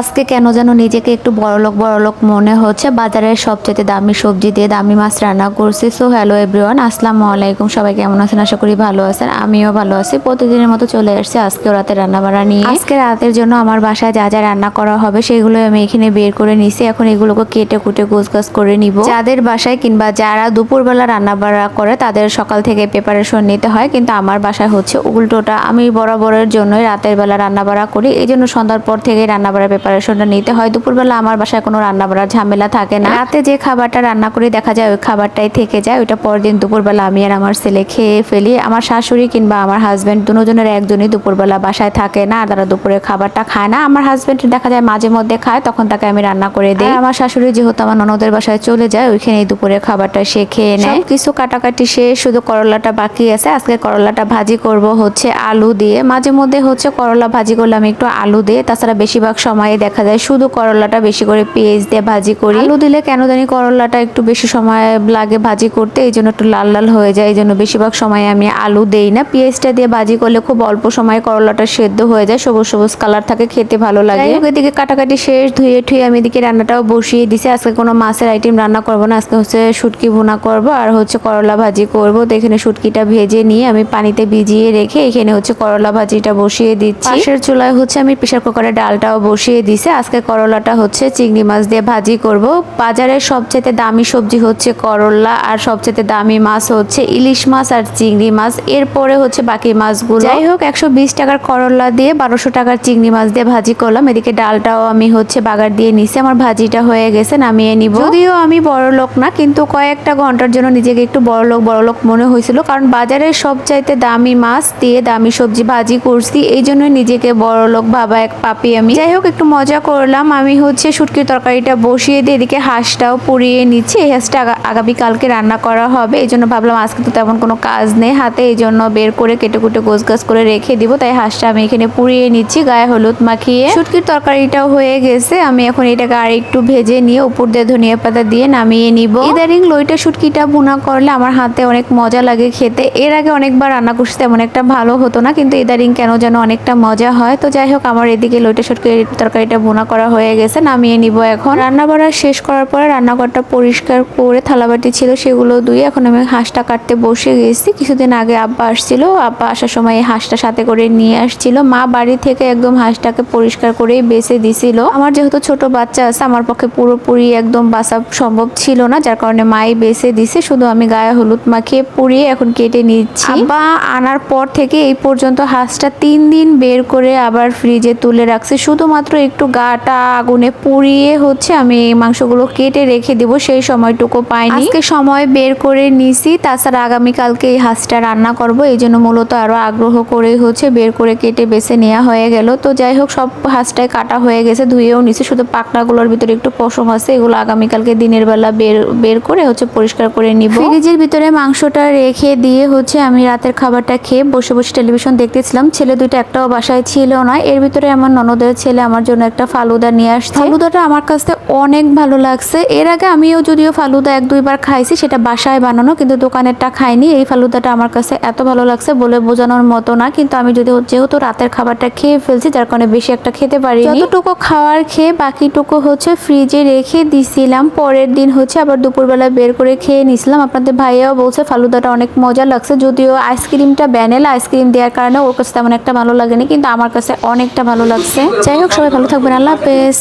আজকে কেন যেন নিজেকে একটু বড়লোক মনে হচ্ছে। বাজারের সবচেয়ে দামি সবজি দিয়ে দামি মাছ রান্না করছি। সো হ্যালো এভরিওয়ান, আসসালামু আলাইকুম। সবাই কেমন আছেন? আশা করি ভালো আছেন। আমিও ভালো আছি। প্রতিদিনের মতো চলে আসছি আজকে রাতে রান্না বাড়া নিয়ে। আজকে রাতের জন্য আমার বাসায় যা যা রান্না করা হবে সেগুলো আমি এখানে বের করে নিছি। এখন এগুলোকে কেটে কুটে গোছগাছ করে নিব। যাদের বাসায় কিংবা যারা দুপুরবেলা রান্না বাড়া করে তাদের সকাল থেকে প্রিপারেশন নিতে হয়, কিন্তু আমার বাসায় হচ্ছে উল্টোটা। আমি বরাবরের জন্যই রাতের বেলা রান্না বাড়া করি, এই জন্য সন্ধ্যার পর থেকে রান্না বাড়া প্রিপারেশনটা নিতে হয়। দুপুরবেলা আমার বাসায় কোনো রান্না বাড়ার ঝামেলা থাকে না। রাতে যে খাবারটা রান্না করে দেখা যায় ওই খাবারটাই থেকে যায়, ওইটা পরের দিন দুপুরবেলা আমি আর আমার ছেলে খেয়ে ফেলি। আমার শাশুড়ি কিংবা আমার হাজবেন্ড দুজনের একজনই দুপুরবেলা বাসায় থাকে না, আর তারা দুপুরে খাবারটা খায় না। আমার হাজবেন্ড দেখা যায় মাঝে মধ্যে খায়, তখন তাকে আমি রান্না করে দিই। আমার শাশুড়ি যেহেতু আমার ননদের বাসায় চলে যায়, ওইখানে দুপুরে খাবারটা সে খেয়ে নেয়। কিছু কাটাকাটি শেষ, শুধু করলাটা বাকি আছে। আজকে করলাটা ভাজি করব হচ্ছে আলু দিয়ে। মাঝে মধ্যে হচ্ছে করলা ভাজি করলে আমি একটু আলু দিয়ে, তাছাড়া বেশিরভাগ সময়ে দেখা যায় শুধু করলাটা বেশি করে পেঁয়াজ দিয়ে ভাজি করি। আলু দিলে কেন জানি করলাটা একটু বেশি সময় লাগে ভাজি করতে, এই জন্য একটু লাল লাল হয়ে যায়, এই জন্য বেশিরভাগ সময় আমি আলু দেই না। পেঁয়াজটা দিয়ে ভাজি করলে খুব অল্প সময়ে করলাটা সেদ্ধ হয়ে যায়, সবুজ সবুজ কালার থাকে, খেতে ভালো লাগে। এদিকে কাটাকাটি শেষ, ধুয়ে ঠুয়ে আমি এদিকে রান্নাটাও বসিয়ে দিছি। আজকে কোনো মাছের আইটেম রান্না করব না, আজকে হচ্ছে শুটকি ভুনা করব আর হচ্ছে করলা ভাজি করব। তো এখানে শুটকিটা ভেজে নিয়ে আমি পানিতে ভিজিয়ে রেখে এখানে হচ্ছে করলা ভাজিটা বসিয়ে দিচ্ছি। পাশের চুলায় হচ্ছে আমি প্রেসার কুকারে ডালটাও বসিয়ে দিছি। আজকে করলাটা হচ্ছে চিংড়ি মাছ দিয়ে ভাজি করব। বাজারের সবচেয়ে দামি সবজি হচ্ছে করলা, আর সবচেয়ে দামি মাছ হচ্ছে ইলিশ মাছ আর চিংড়ি মাছ। এরপরে হচ্ছে বাকি মাছগুলো। যাই হোক, 120 টাকার করলা দিয়ে 1200 টাকার চিংড়ি মাছ দিয়ে ভাজি করলাম। এদিকে ডালটাও আমি হচ্ছে বাগার দিয়ে নিছি। আমার ভাজিটা হয়ে গেছে, নামিয়ে নিব। যদিও আমি বড় লোক না, কিন্তু কয়েকটা ঘন্টার জন্য নিজেকে একটু বড় লোক মনে হয়েছিল, কারণ বাজারের সবচাইতে দামি মাছ দিয়ে দামি সবজি ভাজি করছি, এই জন্য নিজেকে বড় লোক ভাবা এক পাপি আমি। যাই হোক, একটু মজা করলাম। আমি হচ্ছে শুটকির তরকারিটা বসিয়ে দিয়ে এদিকে হাঁসটাও পুড়িয়ে নিচ্ছি। এই হাঁসটা আগামীকালকে রান্না করা হবে, এই জন্য ভাবলাম আজকে তো তেমন কোনো কাজ নেই হাতে, এই জন্য বের করে কেটে কুটে গোছগাছ করে রেখে দিব। তাই হাঁসটা আমি এখানে পুড়িয়ে নিচ্ছি গায়ে হলুদ মাখিয়ে। শুটকির তরকারিটাও হয়ে গেছে, আমি এখন এটাকে আর একটু ভেজে নিয়ে উপর দিয়ে ধনিয়া পাতা দিয়ে নামিয়ে নিব। ইদারিং লইটা শুটকিটা ভুনা করলে আমার হাতে অনেক মজা লাগে খেতে। এর আগে অনেকবার রান্না করছি, তেমন একটা ভালো হতো না, কিন্তু ইদারিং কেন যেন অনেকটা মজা হয়। তো যাই হোক, আমার এদিকে লইটা শুটকির তরকারিটা ভুনা করা হয়ে গেছে, নামিয়ে নিব। এখন রান্না বাড়া শেষ করার পরে রান্নাঘরটা পরিষ্কার করে থালাবাটি ছিল সেগুলো ধুয়ে এখন আমি হাঁসটা কাটতে বসে গেছি। কিছুদিন আগে আব্বা আসছিল, আব্বা আসার সময় এই হাঁসটা সাথে করে নিয়ে আসছিল। মা বাড়ি থেকে একদম হাঁসটাকে পরিষ্কার করেই বেছে দিছিল। আমার যেহেতু ছোট বাচ্চা আছে, আমার পক্ষে পুরোপুরি একদম বাছা সম্ভব ছিল না, যার কারণে মাই বেছে দিছে। শুধু আমি গায়ে হলুদ মাখিয়ে পুড়িয়ে এখন কেটে নিচ্ছি। আব্বা আনার পর থেকে এই পর্যন্ত হাঁসটা 3 দিন বের করে আবার ফ্রিজে তুলে রাখছে, শুধুমাত্র একটু গাটা আগুনে পুড়িয়ে হচ্ছে আমি এই মাংসগুলো কেটে রেখে দিব, সেই সময়টুকু পাইনি। আজকে সময় বের করে নিছি, তাছাড়া আগামীকালকে এই হাঁসটা রান্না করব, এই জন্য মূলত আরো আগ্রহ করে হচ্ছে বের করে কেটে বেছে নেওয়া হয়ে গেল। তো যাই হোক, সব হাঁসটাই কাটা হয়ে গেছে, ধুয়েও নিছি, শুধু পাকনাগুলোর ভিতরে একটু পশম আছে, এগুলো আগামীকালকে দিনের বেলা বের করে হচ্ছে পরিষ্কার করে নিব। ফ্রিজের ভিতরে মাংসটা রেখে দিয়ে হচ্ছে আমি রাতের খাবারটা খেয়ে বসে বসে টেলিভিশন দেখতেছিলাম। ছেলে দুইটা একটাও বাসায় ছিল না। এর ভিতরে আমার ননদের ছেলে আমার জন্য একটা ফালুদা নিয়ে আসছে। ফালুদাটা আমার কাছে অনেক ভালো লাগছে। এর আগে আমিও যদিও ফালুদা 1-2 বার খাইছি, সেটা বাসায় বানানো, কিন্তু দোকানেরটা খাইনি। এই ফালুদাটা আমার কাছে এত ভালো লাগছে বলে বোঝানোর মতো না, কিন্তু আমি যেহেতু রাতের খাবারটা খেয়ে ফেলছি, যার কারণে বেশি একটা খেতে পারিনি। যতটুকু খাওয়ার খেয়ে বাকিটুকু হচ্ছে ফ্রিজে রেখে দিছিলাম। পরের দিন হচ্ছে আবার দুপুরবেলা বের করে খেয়ে নিছিলাম। আপনাদের ভাইয়াও বলছে ফালুদাটা অনেক মজা লাগছে, যদিও আইসক্রিমটা ভ্যানিলা আইসক্রিম দেওয়ার কারণে ওর কাছে তেমন একটা ভালো লাগেনি, কিন্তু আমার কাছে অনেকটা ভালো লাগছে। যাই হোক, সবাই ভালো থাকবেন, আল্লাহ হাফেজ।